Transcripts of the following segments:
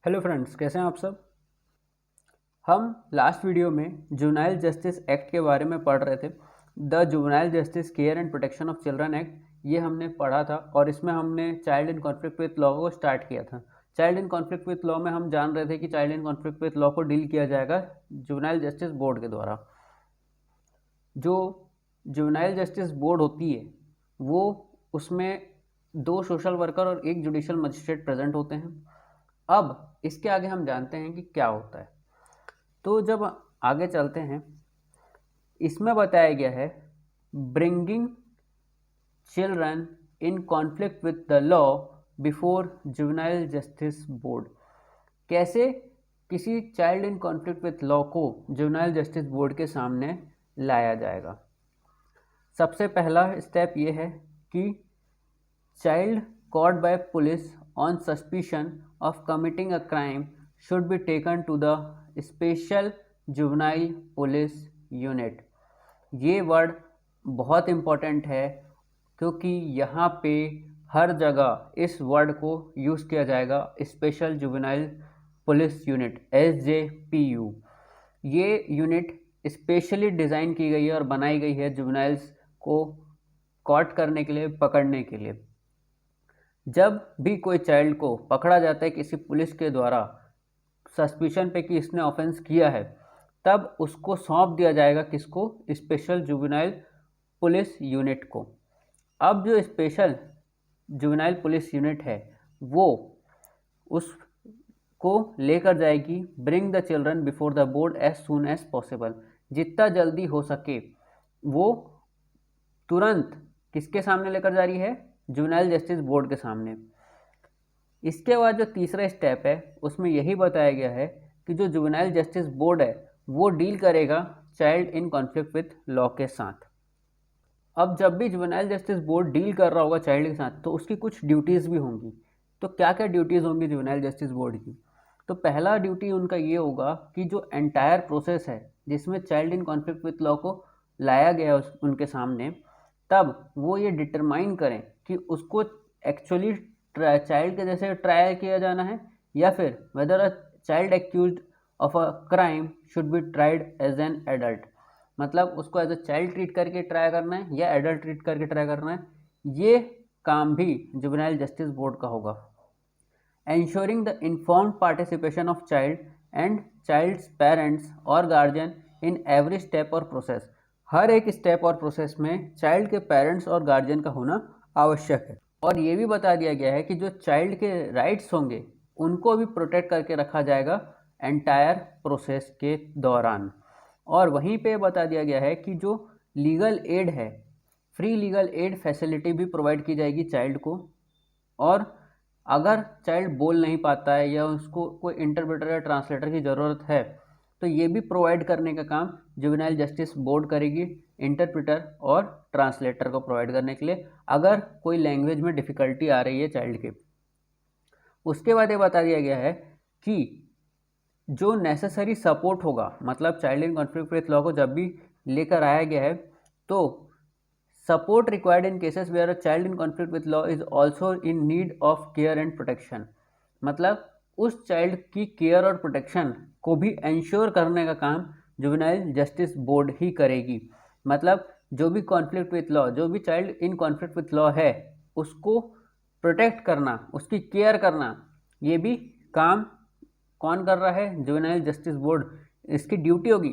Hello friends, कैसे हैं आप सब। हम लास्ट वीडियो में जुवेनाइल जस्टिस एक्ट के बारे में पढ़ रहे थे। The juvenile justice care and protection of children act, ये हमने पढ़ा था और इसमें हमने child in conflict with law को स्टार्ट किया था। Child in conflict with law में हम जान रहे थे कि child in conflict with law को डील किया जाएगा जुवेनाइल जस्टिस बोर्ड के द्वारा। जो जुवेनाइल जस्टिस बोर्ड होती है वो उसमें 2 सोशल वर्कर और 1 जुडिशियल मजिस्ट्रेट प्रेजेंट होते हैं। अब इसके आगे हम जानते हैं कि क्या होता है। तो जब आगे चलते हैं, इसमें बताया गया है bringing children in conflict with the law before juvenile justice board. कैसे किसी child in conflict with law को जुवेनाइल जस्टिस बोर्ड के सामने लाया जाएगा। सबसे पहला स्टेप ये है कि child caught by police on suspicion of committing a crime should be taken to the special juvenile police unit। ये वर्ड बहुत इम्पॉर्टेंट है क्योंकि यहाँ पे हर जगह इस वर्ड को यूज़ किया जाएगा। Special juvenile police unit SJPU, ये यूनिट स्पेशली डिज़ाइन की गई है और बनाई गई है जुवेनाइल्स को कॉट करने के लिए, पकड़ने के लिए। जब भी कोई चाइल्ड को पकड़ा जाता है किसी पुलिस के द्वारा सस्पिशन पे कि इसने ऑफेंस किया है, तब उसको सौंप दिया जाएगा किसको? स्पेशल जुवेनाइल पुलिस यूनिट को। अब जो स्पेशल जुवेनाइल पुलिस यूनिट है वो उसको लेकर जाएगी bring the children before the board as soon as possible. जितना जल्दी हो सके वो तुरंत किसके सामने लेकर जा रही है? जुवेनाइल जस्टिस बोर्ड के सामने। इसके बाद जो तीसरा स्टेप है उसमें यही बताया गया है कि जो जुवेनाइल जस्टिस बोर्ड है वो डील करेगा child in conflict with law के साथ। अब जब भी जुवेनाइल जस्टिस बोर्ड डील कर रहा होगा चाइल्ड के साथ तो उसकी कुछ ड्यूटीज़ भी होंगी। तो क्या क्या ड्यूटीज़ होंगी जुवेनाइल जस्टिस बोर्ड की? तो पहला ड्यूटी उनका ये होगा कि जो एंटायर प्रोसेस है जिसमें child in conflict with law को लाया गया है उनके सामने, तब वो ये डिटरमाइन करें कि उसको एक्चुअली चाइल्ड के जैसे ट्रायल किया जाना है या फिर whether a child accused of a crime should be tried as an adult. मतलब उसको एज अ चाइल्ड ट्रीट करके ट्राई करना है या एडल्ट ट्रीट करके ट्राई करना है। ये काम भी जुवेनाइल जस्टिस बोर्ड का होगा। ensuring the informed participation of child and child's parents और guardian in every step और process। हर एक स्टेप और प्रोसेस में चाइल्ड के पेरेंट्स और गार्जियन का होना आवश्यक है। और ये भी बता दिया गया है कि जो चाइल्ड के राइट्स होंगे उनको भी प्रोटेक्ट करके रखा जाएगा एंटायर प्रोसेस के दौरान। और वहीं पे बता दिया गया है कि जो लीगल एड है, फ्री लीगल एड फैसिलिटी भी प्रोवाइड की जाएगी चाइल्ड को। और अगर चाइल्ड बोल नहीं पाता है या उसको कोई इंटरप्रेटर या ट्रांसलेटर की ज़रूरत है तो ये भी प्रोवाइड करने का काम जुवेनाइल जस्टिस बोर्ड करेगी, इंटरप्रेटर और ट्रांसलेटर को प्रोवाइड करने के लिए अगर कोई लैंग्वेज में डिफ़िकल्टी आ रही है चाइल्ड के। उसके बाद ये बता दिया गया है कि जो नेसेसरी सपोर्ट होगा, मतलब child in conflict with law को जब भी लेकर आया गया है तो support required in cases where a child in conflict with law is also in need of care and protection. मतलब उस चाइल्ड की केयर और प्रोटेक्शन को भी इंश्योर करने का काम जुवेनाइल जस्टिस बोर्ड ही करेगी। मतलब जो भी कॉन्फ्लिक्ट विथ लॉ, जो भी child in conflict with law है उसको प्रोटेक्ट करना, उसकी केयर करना, ये भी काम कौन कर रहा है? Juvenile justice board. इसकी ड्यूटी होगी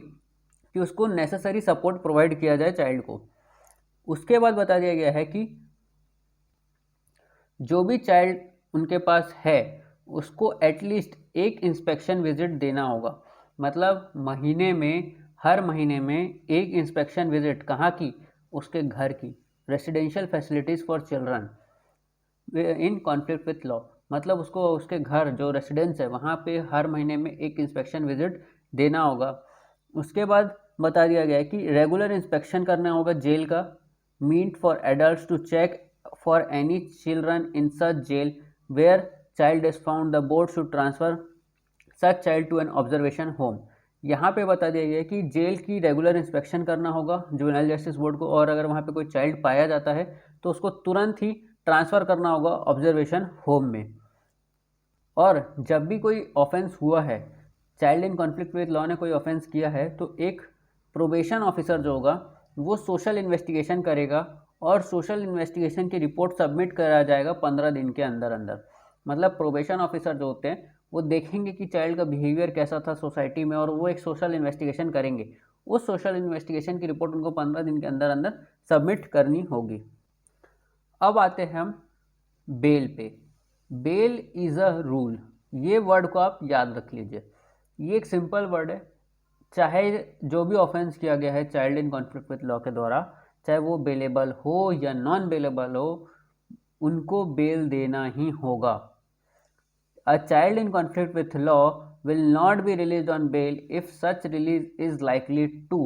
कि उसको नेसेसरी सपोर्ट प्रोवाइड किया जाए चाइल्ड को। उसके बाद बता दिया गया है कि जो भी चाइल्ड उनके पास है उसको एटलीस्ट एक इंस्पेक्शन विजिट देना होगा। मतलब महीने में, हर महीने में एक इंस्पेक्शन विजिट, कहाँ की? उसके घर की। Residential facilities for children in conflict with law, मतलब उसको उसके घर जो रेसिडेंस है वहाँ पे हर महीने में एक इंस्पेक्शन विजिट देना होगा। उसके बाद बता दिया गया है कि रेगुलर इंस्पेक्शन करना होगा जेल का। meant for adults to check for any children in such jail where child is found, the board should transfer such child to an observation home। यहाँ पे बता दिया गया है कि जेल की रेगुलर इंस्पेक्शन करना होगा जुवेनाइल जस्टिस बोर्ड को, और अगर वहाँ पे कोई चाइल्ड पाया जाता है तो उसको तुरंत ही ट्रांसफ़र करना होगा ऑब्जर्वेशन होम में। और जब भी कोई ऑफेंस हुआ है, child in conflict with law ने कोई ऑफेंस किया है, तो एक प्रोबेशन ऑफिसर जो होगा वो सोशल इन्वेस्टिगेशन करेगा और सोशल इन्वेस्टिगेशन की रिपोर्ट सबमिट करा जाएगा 15 दिन के अंदर अंदर। मतलब प्रोबेशन ऑफिसर जो होते हैं वो देखेंगे कि चाइल्ड का बिहेवियर कैसा था सोसाइटी में और वो एक सोशल इन्वेस्टिगेशन करेंगे। उस सोशल इन्वेस्टिगेशन की रिपोर्ट उनको 15 दिन के अंदर अंदर सबमिट करनी होगी। अब आते हैं हम बेल पे। बेल इज़ अ रूल, ये वर्ड को आप याद रख लीजिए। ये एक सिंपल वर्ड है, चाहे जो भी ऑफेंस किया गया है child in conflict with law के द्वारा, चाहे वो बेलेबल हो या नॉन बेलेबल हो, उनको बेल देना ही होगा। अ child in conflict with law will not be released on bail if such release is likely to।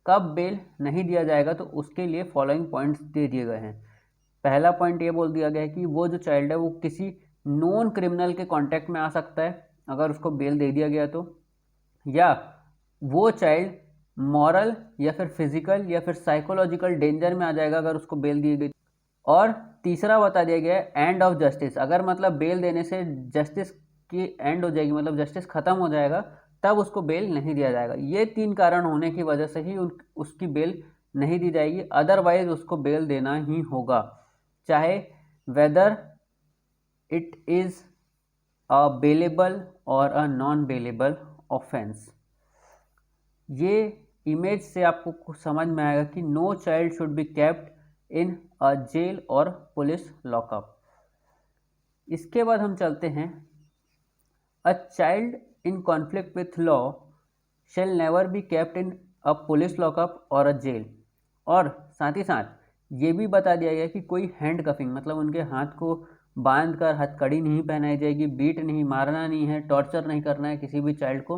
कब बेल नहीं दिया जाएगा, तो उसके लिए फॉलोइंग पॉइंट्स दे दिए गए हैं। पहला पॉइंट ये बोल दिया गया है कि वो जो चाइल्ड है वो किसी नॉन क्रिमिनल के कांटेक्ट में आ सकता है अगर उसको बेल दे दिया गया तो, या वो चाइल्ड मॉरल या फिर फिजिकल या फिर साइकोलॉजिकल डेंजर में आ जाएगा अगर उसको बेल दी गई। और तीसरा बता दिया गया है एंड ऑफ जस्टिस, अगर मतलब बेल देने से जस्टिस की एंड हो जाएगी, मतलब जस्टिस खत्म हो जाएगा, तब उसको बेल नहीं दिया जाएगा। ये 3 कारण होने की वजह से ही उसकी बेल नहीं दी जाएगी, अदरवाइज उसको बेल देना ही होगा, चाहे whether it is a bailable और अ नॉन बेलेबल ऑफेंस। ये इमेज से आपको कुछ समझ में आएगा कि no child should be kept in a jail और पुलिस लॉकअप। इसके बाद हम चलते हैं, a child in conflict with law shall never be kept in a police lockup और अ जेल। और साथ ही साथ ये भी बता दिया गया कि कोई हैंड कफिंग, मतलब उनके हाथ को बांध कर हथकड़ी नहीं पहनाई जाएगी, बीट नहीं, मारना नहीं है, टॉर्चर नहीं करना है किसी भी चाइल्ड को।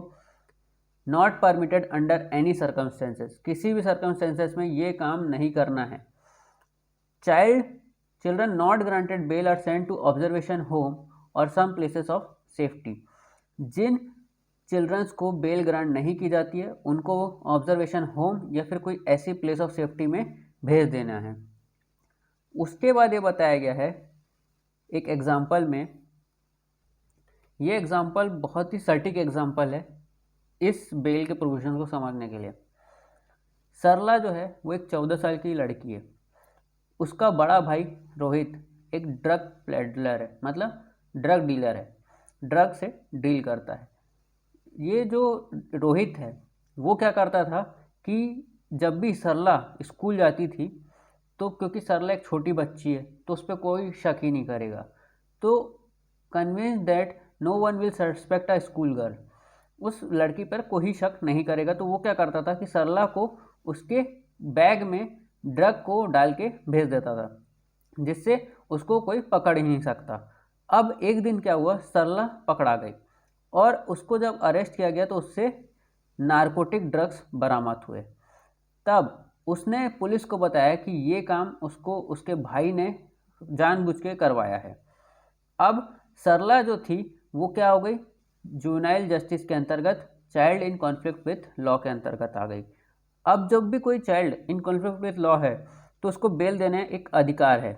Not permitted under any circumstances, किसी भी सर्कमस्टेंसेस में ये काम नहीं करना है। Children not granted bail are sent to observation home और सम प्लेसेस ऑफ सेफ्टी। जिन चिल्ड्रंस को बेल ग्रांट नहीं की जाती है उनको ऑब्जर्वेशन होम या फिर कोई ऐसी प्लेस ऑफ सेफ्टी में भेज देना है। उसके बाद ये बताया गया है एक एग्जाम्पल में, ये एग्जाम्पल बहुत ही सटीक एग्जाम्पल है इस बेल के प्रोविजन को समझने के लिए। सरला जो है वो एक 14 साल की लड़की है, उसका बड़ा भाई रोहित एक ड्रग पेडलर है, मतलब ड्रग डीलर है, ड्रग से डील करता है। ये जो रोहित है वो क्या करता था कि जब भी सरला स्कूल जाती थी, तो क्योंकि सरला एक छोटी बच्ची है तो उस पर कोई शक ही नहीं करेगा, तो convince that no one will suspect a school girl, उस लड़की पर कोई शक नहीं करेगा, तो वो क्या करता था कि सरला को उसके बैग में ड्रग को डाल के भेज देता था, जिससे उसको कोई पकड़ ही नहीं सकता। अब एक दिन क्या हुआ, सरला पकड़ा गई और उसको जब अरेस्ट किया गया तो उससे नारकोटिक ड्रग्स बरामद हुए। तब उसने पुलिस को बताया कि ये काम उसको उसके भाई ने जानबूझ के करवाया है। अब सरला जो थी वो क्या हो गई, जुवेनाइल जस्टिस के अंतर्गत child in conflict with law के अंतर्गत आ गई। अब जब भी कोई child in conflict with law है तो उसको बेल देना एक अधिकार है,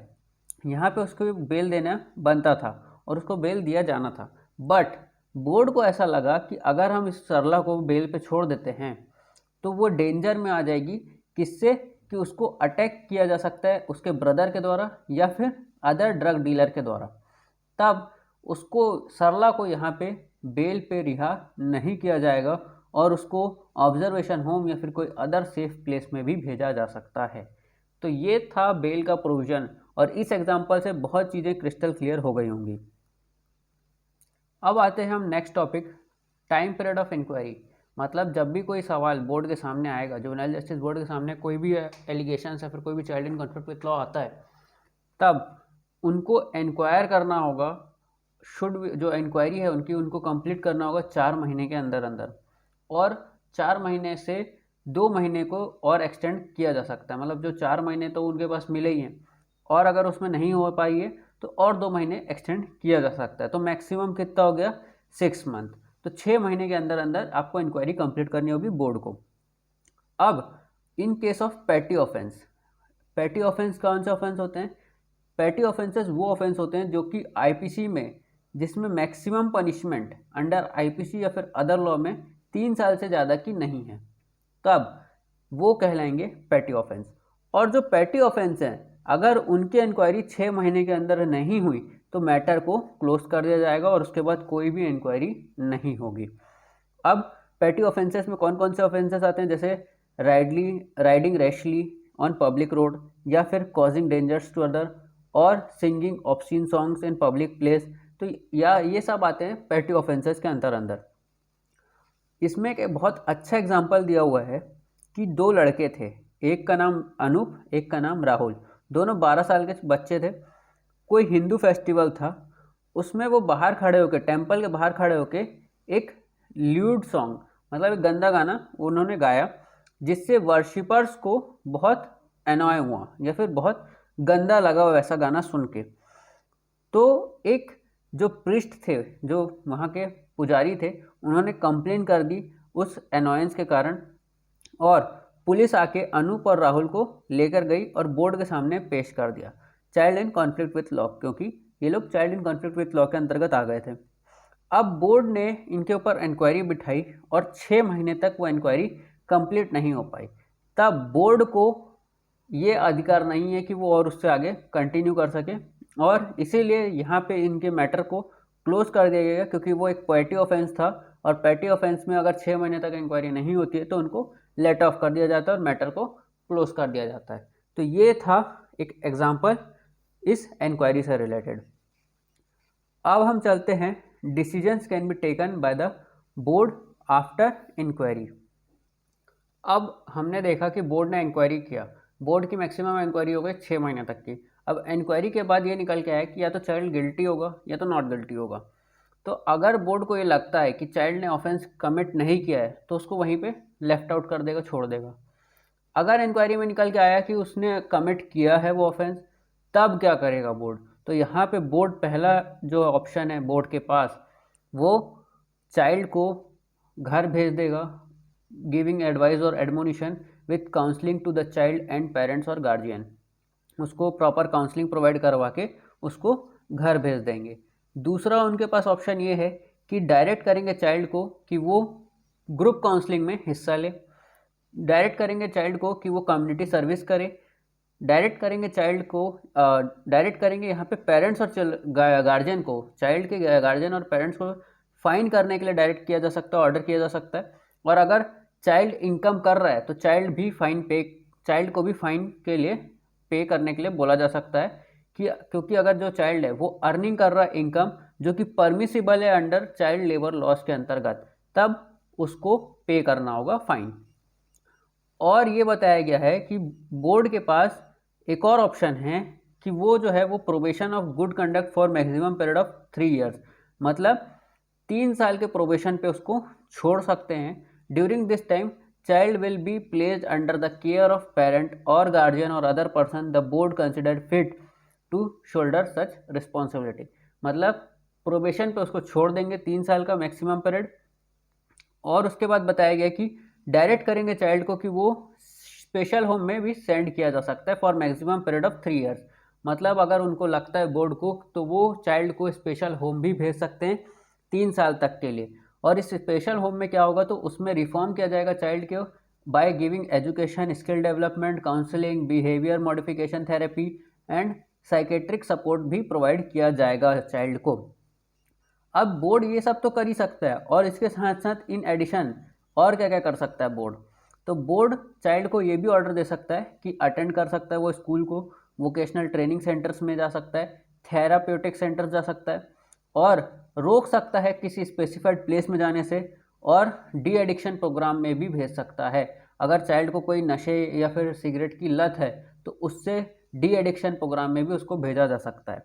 यहाँ पे उसको बेल देना बनता था और उसको बेल दिया जाना था। बट बोर्ड को ऐसा लगा कि अगर हम इस सरला को बेल पे छोड़ देते हैं तो वो डेंजर में आ जाएगी, किससे, कि उसको अटैक किया जा सकता है उसके ब्रदर के द्वारा या फिर अदर ड्रग डीलर के द्वारा। तब उसको, सरला को यहाँ पे बेल पे रिहा नहीं किया जाएगा और उसको ऑब्जर्वेशन होम या फिर कोई अदर सेफ प्लेस में भी भेजा जा सकता है। तो ये था बेल का प्रोविज़न और इस एग्जाम्पल से बहुत चीज़ें क्रिस्टल क्लियर हो गई होंगी। अब आते हैं हम next topic, time period of inquiry. मतलब जब भी कोई सवाल बोर्ड के सामने आएगा, जुवेनाइल जस्टिस बोर्ड के सामने कोई भी एलिगेशन या फिर कोई भी child in conflict with law आता है, तब उनको इंक्वायर करना होगा, जो इंक्वायरी है उनकी, उनको कंप्लीट करना होगा 4 महीने के अंदर अंदर, और 4 महीने से 2 महीने को और एक्सटेंड किया जा सकता है। मतलब जो 4 महीने तो उनके पास मिले ही हैं, और अगर उसमें नहीं हो पाई है तो और 2 महीने एक्सटेंड किया जा सकता है। तो मैक्सिमम कितना हो गया, 6 मंथ। तो 6 महीने के अंदर अंदर आपको इंक्वायरी कंप्लीट करनी होगी बोर्ड को। अब in case of petty offence, petty offence कौन से ऑफेंस होते हैं, पैटी ऑफेंसेस वो ऑफेंस होते हैं जो कि आईपीसी में जिसमें मैक्सिमम पनिशमेंट अंडर आईपीसी या फिर अदर लॉ में 3 साल से ज़्यादा की नहीं है, तब वो कहलाएंगे पैटी ऑफेंस। और जो पैटी ऑफेंस हैं, अगर उनकी इंक्वायरी 6 महीने के अंदर नहीं हुई तो मैटर को क्लोज कर दिया जाएगा और उसके बाद कोई भी इंक्वायरी नहीं होगी। अब पैटी ऑफेंसेस में कौन कौन से ऑफेंसेस आते हैं, जैसे riding rashly on public road, या फिर कॉजिंग डेंजर्स टू अदर, और singing obscene songs in public place. तो या ये सब आते हैं पैटी ऑफेंसेस के अंदर। इसमें एक बहुत अच्छा एग्जाम्पल दिया हुआ है कि 2 लड़के थे, एक का नाम अनूप, एक का नाम राहुल, दोनों 12 साल के बच्चे थे। कोई हिंदू फेस्टिवल था, उसमें वो बाहर खड़े होके, टेम्पल के बाहर खड़े होके एक ल्यूड सॉन्ग, मतलब एक गंदा गाना उन्होंने गाया, जिससे वर्शिपर्स को बहुत एनॉय हुआ या फिर बहुत गंदा लगा वैसा गाना सुन के। तो एक जो प्रिस्ट थे, जो वहाँ के पुजारी थे, उन्होंने कंप्लेन कर दी उस एनॉयंस के कारण, और पुलिस आके अनूप और राहुल को लेकर गई और बोर्ड के सामने पेश कर दिया, child in conflict with law, क्योंकि ये लोग child in conflict with law के अंतर्गत आ गए थे। अब बोर्ड ने इनके ऊपर इंक्वायरी बिठाई और 6 महीने तक वो इंक्वायरी कंप्लीट नहीं हो पाई। तब बोर्ड को ये अधिकार नहीं है कि वो और उससे आगे कंटिन्यू कर सके, और इसीलिए यहाँ पे इनके मैटर को क्लोज कर दिया गया, क्योंकि वो एक पैटी ऑफेंस था, और पैटी ऑफेंस में अगर 6 महीने तक इंक्वायरी नहीं होती है तो उनको लेट ऑफ कर दिया जाता है और मैटर को क्लोज कर दिया जाता है। तो ये था एक एग्जाम्पल इस इंक्वायरी से रिलेटेड। अब हम चलते हैं decisions can be taken by the board after inquiry. अब हमने देखा कि बोर्ड ने इंक्वायरी किया, बोर्ड की मैक्सिमम इंक्वायरी हो गई 6 महीने तक की। अब इंक्वायरी के बाद ये निकल के आया कि या तो चाइल्ड गिल्टी होगा या तो नॉट गिल्टी होगा। तो अगर बोर्ड को ये लगता है कि चाइल्ड ने ऑफेंस कमिट नहीं किया है तो उसको वहीं पे लेफ्ट आउट कर देगा, छोड़ देगा। अगर इंक्वायरी में निकल के आया कि उसने कमिट किया है वो ऑफेंस, तब क्या करेगा बोर्ड? तो यहाँ पे बोर्ड पहला जो ऑप्शन है बोर्ड के पास, वो चाइल्ड को घर भेज देगा, गिविंग एडवाइस और admonition with counselling to the child and parents और गार्जियन। उसको प्रॉपर काउंसलिंग प्रोवाइड करवा के उसको घर भेज देंगे। दूसरा उनके पास ऑप्शन ये है कि डायरेक्ट करेंगे चाइल्ड को कि वो ग्रुप काउंसलिंग में हिस्सा ले, डायरेक्ट करेंगे चाइल्ड को कि वो कम्युनिटी सर्विस करे, डायरेक्ट करेंगे चाइल्ड को, डायरेक्ट करेंगे यहाँ पे पेरेंट्स और गार्जियन को, चाइल्ड के गार्जियन और पेरेंट्स को फाइन करने के लिए डायरेक्ट किया जा सकता है, ऑर्डर किया जा सकता है। और अगर चाइल्ड इनकम कर रहा है तो चाइल्ड को भी फाइन के लिए पे करने के लिए बोला जा सकता है, कि क्योंकि अगर जो चाइल्ड है वो अर्निंग कर रहा है इनकम जो कि परमिसिबल है अंडर चाइल्ड लेबर लॉज के अंतर्गत, तब उसको पे करना होगा फाइन। और ये बताया गया है कि बोर्ड के पास एक और ऑप्शन है कि वो जो है वो probation of good conduct for maximum period of 3 years, मतलब 3 साल के प्रोबेशन पे उसको छोड़ सकते हैं। During this time child will be placed under the care of parent और गार्जियन और other person the board considered fit to shoulder such responsibility, मतलब प्रोबेशन पे उसको छोड़ देंगे 3 साल का मैक्सिमम पीरियड। और उसके बाद बताया गया कि डायरेक्ट करेंगे चाइल्ड को कि वो स्पेशल होम में भी सेंड किया जा सकता है for maximum period of 3 years, मतलब अगर उनको लगता है बोर्ड को तो वो चाइल्ड को स्पेशल होम भी भेज सकते हैं 3 साल तक के लिए। और इस स्पेशल होम में क्या होगा, तो उसमें रिफॉर्म किया जाएगा चाइल्ड के by giving education, skill development, counselling, behaviour modification therapy and psychiatric support भी प्रोवाइड किया जाएगा चाइल्ड को। अब बोर्ड ये सब तो कर ही सकता है, और इसके साथ साथ इन एडिशन और क्या क्या कर सकता है बोर्ड, तो बोर्ड चाइल्ड को ये भी ऑर्डर दे सकता है कि अटेंड कर सकता है वो स्कूल को, वोकेशनल ट्रेनिंग सेंटर्स में जा सकता है, थेराप्यूटिक सेंटर्स जा सकता है, और रोक सकता है किसी स्पेसिफाइड प्लेस में जाने से, और डी एडिक्शन प्रोग्राम में भी भेज सकता है। अगर चाइल्ड को कोई नशे या फिर सिगरेट की लत है तो उससे डी एडिक्शन प्रोग्राम में भी उसको भेजा जा सकता है।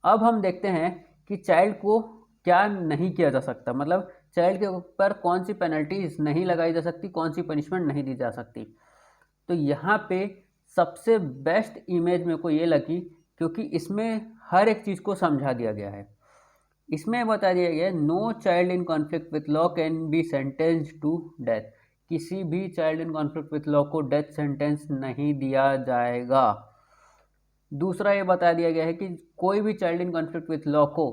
अब हम देखते हैं कि चाइल्ड को क्या नहीं किया जा सकता, मतलब चाइल्ड के ऊपर कौन सी पेनल्टीज नहीं लगाई जा सकती, कौन सी पनिशमेंट नहीं दी जा सकती। तो यहाँ पे सबसे बेस्ट इमेज मेरे को ये लगी, क्योंकि इसमें हर एक चीज़ को समझा दिया गया है। इसमें बता दिया गया है no child in conflict with law can be sentenced to death, किसी भी child in conflict with law को डेथ सेंटेंस नहीं दिया जाएगा। दूसरा ये बता दिया गया है कि कोई भी child in conflict with law को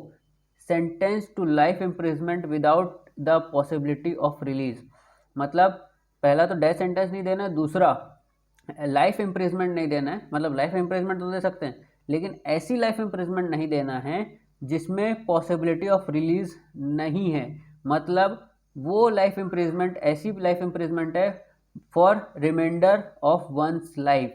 sentence to life imprisonment without the possibility of release. मतलब पहला तो डेथ सेंटेंस नहीं देना है, दूसरा लाइफ इम्प्रिजमेंट नहीं देना है। मतलब लाइफ इम्प्रिजमेंट तो दे सकते हैं, लेकिन ऐसी लाइफ इम्प्रिजमेंट नहीं देना है जिसमें पॉसिबिलिटी ऑफ रिलीज नहीं है। मतलब वो लाइफ इम्प्रिजमेंट ऐसी लाइफ इम्प्रिजमेंट है for remainder of one's life,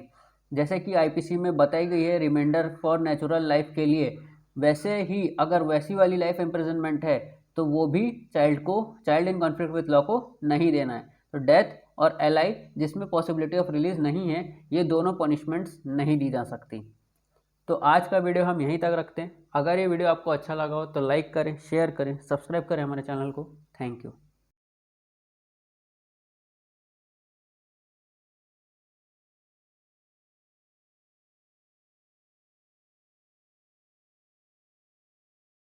जैसे कि आईपीसी में बताई गई है रिमाइंडर फॉर नेचुरल लाइफ के लिए, वैसे ही अगर वैसी वाली लाइफ इम्प्रिजनमेंट है तो वो भी child in conflict with law को नहीं देना है। तो डेथ और एलआई जिसमें पॉसिबिलिटी ऑफ रिलीज नहीं है, ये दोनों पनिशमेंट्स नहीं दी जा सकती। तो आज का वीडियो हम यहीं तक रखते हैं। अगर ये वीडियो आपको अच्छा लगा हो तो लाइक करें, शेयर करें, सब्सक्राइब करें हमारे चैनल को। Thank you.